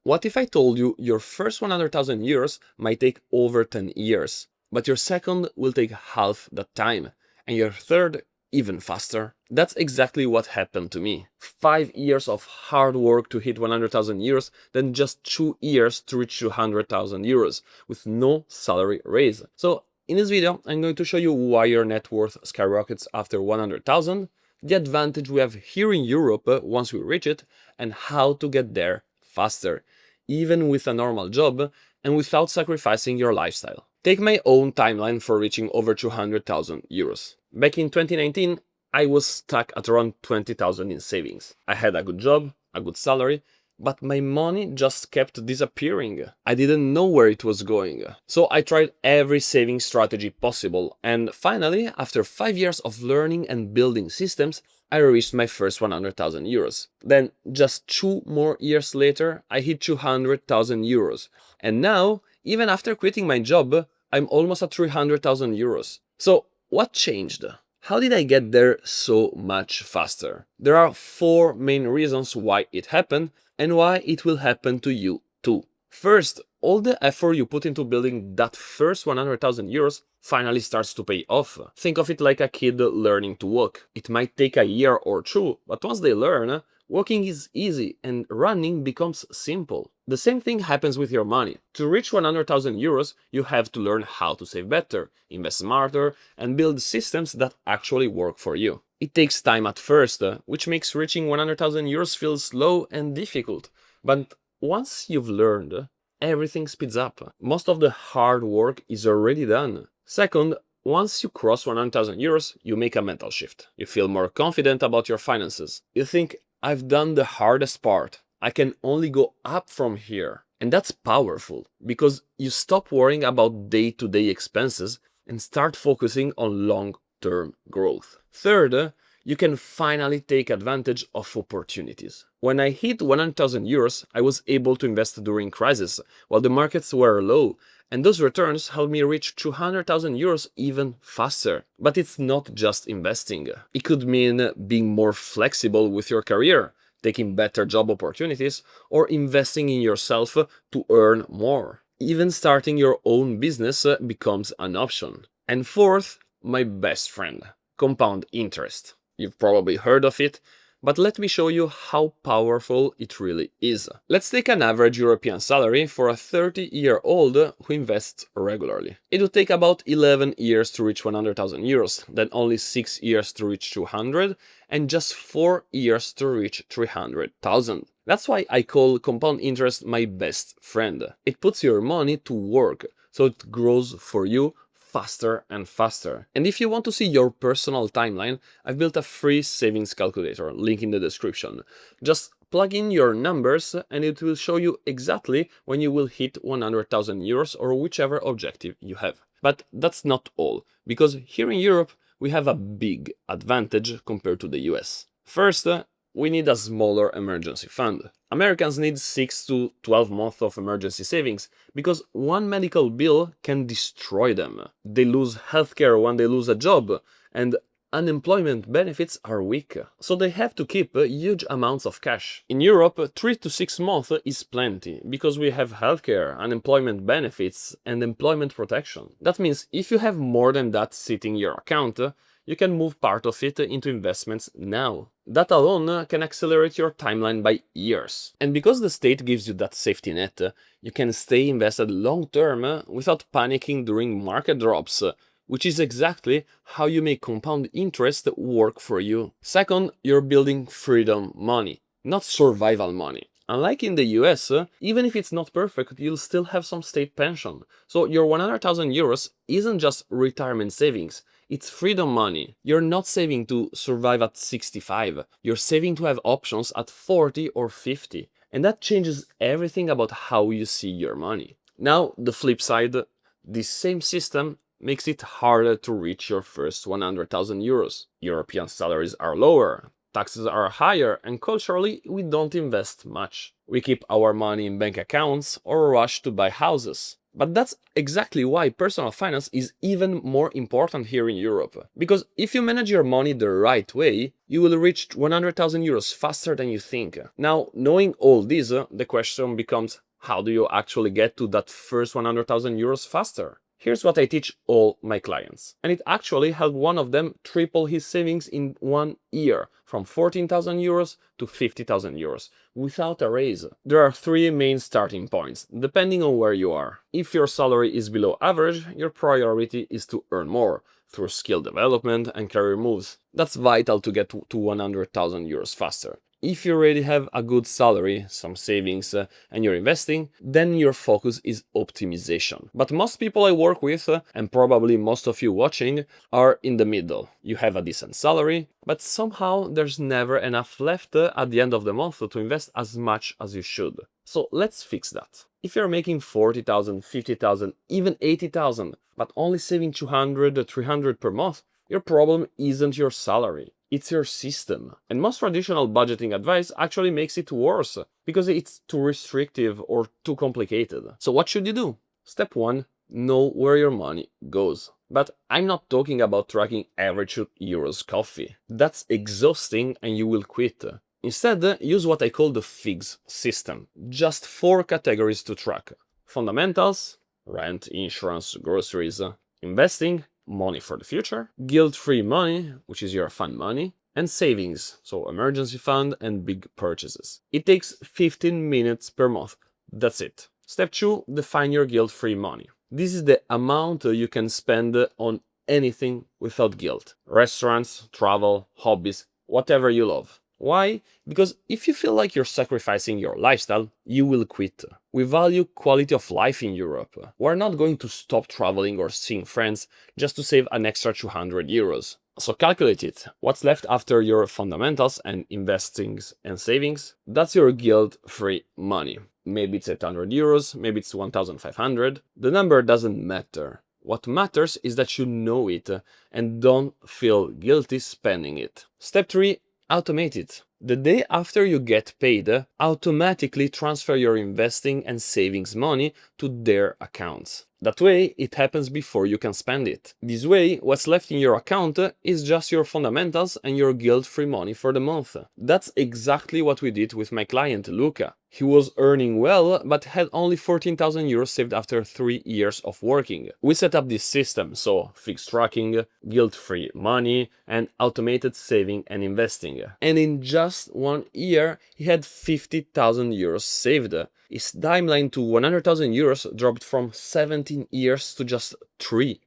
What if I told you your first 100,000 euros might take over 10 years, but your second will take half that time, and your third even faster? That's exactly what happened to me. 5 years of hard work to hit 100,000 euros, then just 2 years to reach 200,000 euros, with no salary raise. So in this video, I'm going to show you why your net worth skyrockets after 100,000, the advantage we have here in Europe once we reach it, and how to get there faster, even with a normal job and without sacrificing your lifestyle. Take my own timeline for reaching over 200,000 euros. Back in 2019, I was stuck at around 20,000 in savings. I had a good job, a good salary, but my money just kept disappearing. I didn't know where it was going. So I tried every saving strategy possible, and finally, after 5 years of learning and building systems, I reached my first 100,000 euros. Then, just 2 more years later, I hit 200,000 euros. And now, even after quitting my job, I'm almost at 300,000 euros. So, what changed? How did I get there so much faster? There are 4 main reasons why it happened and why it will happen to you too. First, all the effort you put into building that first 100,000 euros finally starts to pay off. Think of it like a kid learning to walk. It might take a year or 2, but once they learn, walking is easy and running becomes simple. The same thing happens with your money. To reach 100,000 euros, you have to learn how to save better, invest smarter, and build systems that actually work for you. It takes time at first, which makes reaching 100,000 euros feel slow and difficult. But once you've learned, everything speeds up. Most of the hard work is already done. Second, once you cross 100,000 euros, you make a mental shift. You feel more confident about your finances. You think, I've done the hardest part. I can only go up from here. And that's powerful, because you stop worrying about day-to-day expenses and start focusing on long-term growth. Third, you can finally take advantage of opportunities. When I hit 100,000 euros, I was able to invest during crisis, while the markets were low, and those returns helped me reach 200,000 euros even faster. But it's not just investing. It could mean being more flexible with your career, taking better job opportunities, or investing in yourself to earn more. Even starting your own business becomes an option. And fourth, my best friend, compound interest. You've probably heard of it, but let me show you how powerful it really is. Let's take an average European salary for a 30-year-old who invests regularly. It would take about 11 years to reach 100,000 euros, then only 6 years to reach 200, and just 4 years to reach 300,000. That's why I call compound interest my best friend. It puts your money to work, so it grows for you faster and faster. And if you want to see your personal timeline, I've built a free savings calculator, link in the description. Just plug in your numbers and it will show you exactly when you will hit 100,000 euros or whichever objective you have. But that's not all, because here in Europe we have a big advantage compared to the US. First, we need a smaller emergency fund. Americans need 6 to 12 months of emergency savings because one medical bill can destroy them. They lose healthcare when they lose a job, and unemployment benefits are weak, so they have to keep huge amounts of cash. In Europe, 3 to 6 months is plenty, because we have healthcare, unemployment benefits, and employment protection. That means if you have more than that sitting in your account, you can move part of it into investments now. That alone can accelerate your timeline by years. And because the state gives you that safety net, you can stay invested long term without panicking during market drops, which is exactly how you make compound interest work for you. Second, you're building freedom money, not survival money. Unlike in the US, even if it's not perfect, you'll still have some state pension. So your 100,000 euros isn't just retirement savings, it's freedom money. You're not saving to survive at 65, you're saving to have options at 40 or 50. And that changes everything about how you see your money. Now, the flip side, this same system makes it harder to reach your first 100,000 euros. European salaries are lower, taxes are higher, and culturally, we don't invest much. We keep our money in bank accounts or rush to buy houses. But that's exactly why personal finance is even more important here in Europe. Because if you manage your money the right way, you will reach 100,000 euros faster than you think. Now, knowing all this, the question becomes, how do you actually get to that first 100,000 euros faster? Here's what I teach all my clients. And it actually helped one of them triple his savings in 1 year, from 14,000 euros to 50,000 euros, without a raise. There are 3 main starting points, depending on where you are. If your salary is below average, your priority is to earn more, through skill development and career moves. That's vital to get to 100,000 euros faster. If you already have a good salary, some savings, and you're investing, then your focus is optimization. But most people I work with, and probably most of you watching, are in the middle. You have a decent salary, but somehow there's never enough left at the end of the month to invest as much as you should. So let's fix that. If you're making 40,000, 50,000, even 80,000, but only saving 200, 300 per month, your problem isn't your salary. It's your system. And most traditional budgeting advice actually makes it worse, because it's too restrictive or too complicated. So what should you do? Step 1, know where your money goes. But I'm not talking about tracking every 2 euros coffee. That's exhausting and you will quit. Instead, use what I call the FIGS system. Just 4 categories to track. Fundamentals, rent, insurance, groceries, investing, money for the future, guilt-free money, which is your fun money, and savings, so emergency fund and big purchases. It takes 15 minutes per month. That's it. Step 2, define your guilt-free money. This is the amount you can spend on anything without guilt. Restaurants, travel, hobbies, whatever you love. Why? Because if you feel like you're sacrificing your lifestyle, you will quit. We value quality of life in Europe. We're not going to stop traveling or seeing friends just to save an extra 200 euros. So calculate it. What's left after your fundamentals and investings and savings? That's your guilt-free money. Maybe it's 800 euros, maybe it's 1,500. The number doesn't matter. What matters is that you know it and don't feel guilty spending it. Step 3, automate it. The day after you get paid, automatically transfer your investing and savings money to their accounts. That way, it happens before you can spend it. This way, what's left in your account is just your fundamentals and your guilt-free money for the month. That's exactly what we did with my client Luca. He was earning well, but had only 14,000 euros saved after 3 years of working. We set up this system, so fixed tracking, guilt-free money, and automated saving and investing. And in just 1 year, he had 50,000 euros saved. His timeline to 100,000 euros dropped from 17 years to just 3.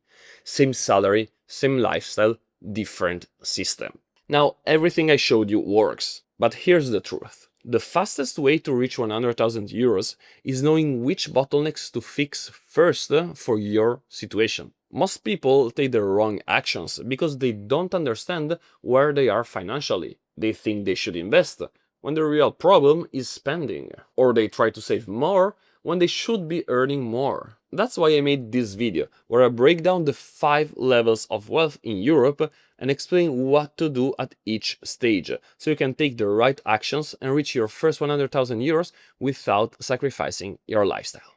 Same salary, same lifestyle, different system. Now, everything I showed you works, but here's the truth. The fastest way to reach 100,000 euros is knowing which bottlenecks to fix first for your situation. Most people take the wrong actions because they don't understand where they are financially. They think they should invest, when the real problem is spending. Or they try to save more when they should be earning more. That's why I made this video, where I break down the 5 levels of wealth in Europe and explain what to do at each stage, so you can take the right actions and reach your first 100,000 euros without sacrificing your lifestyle.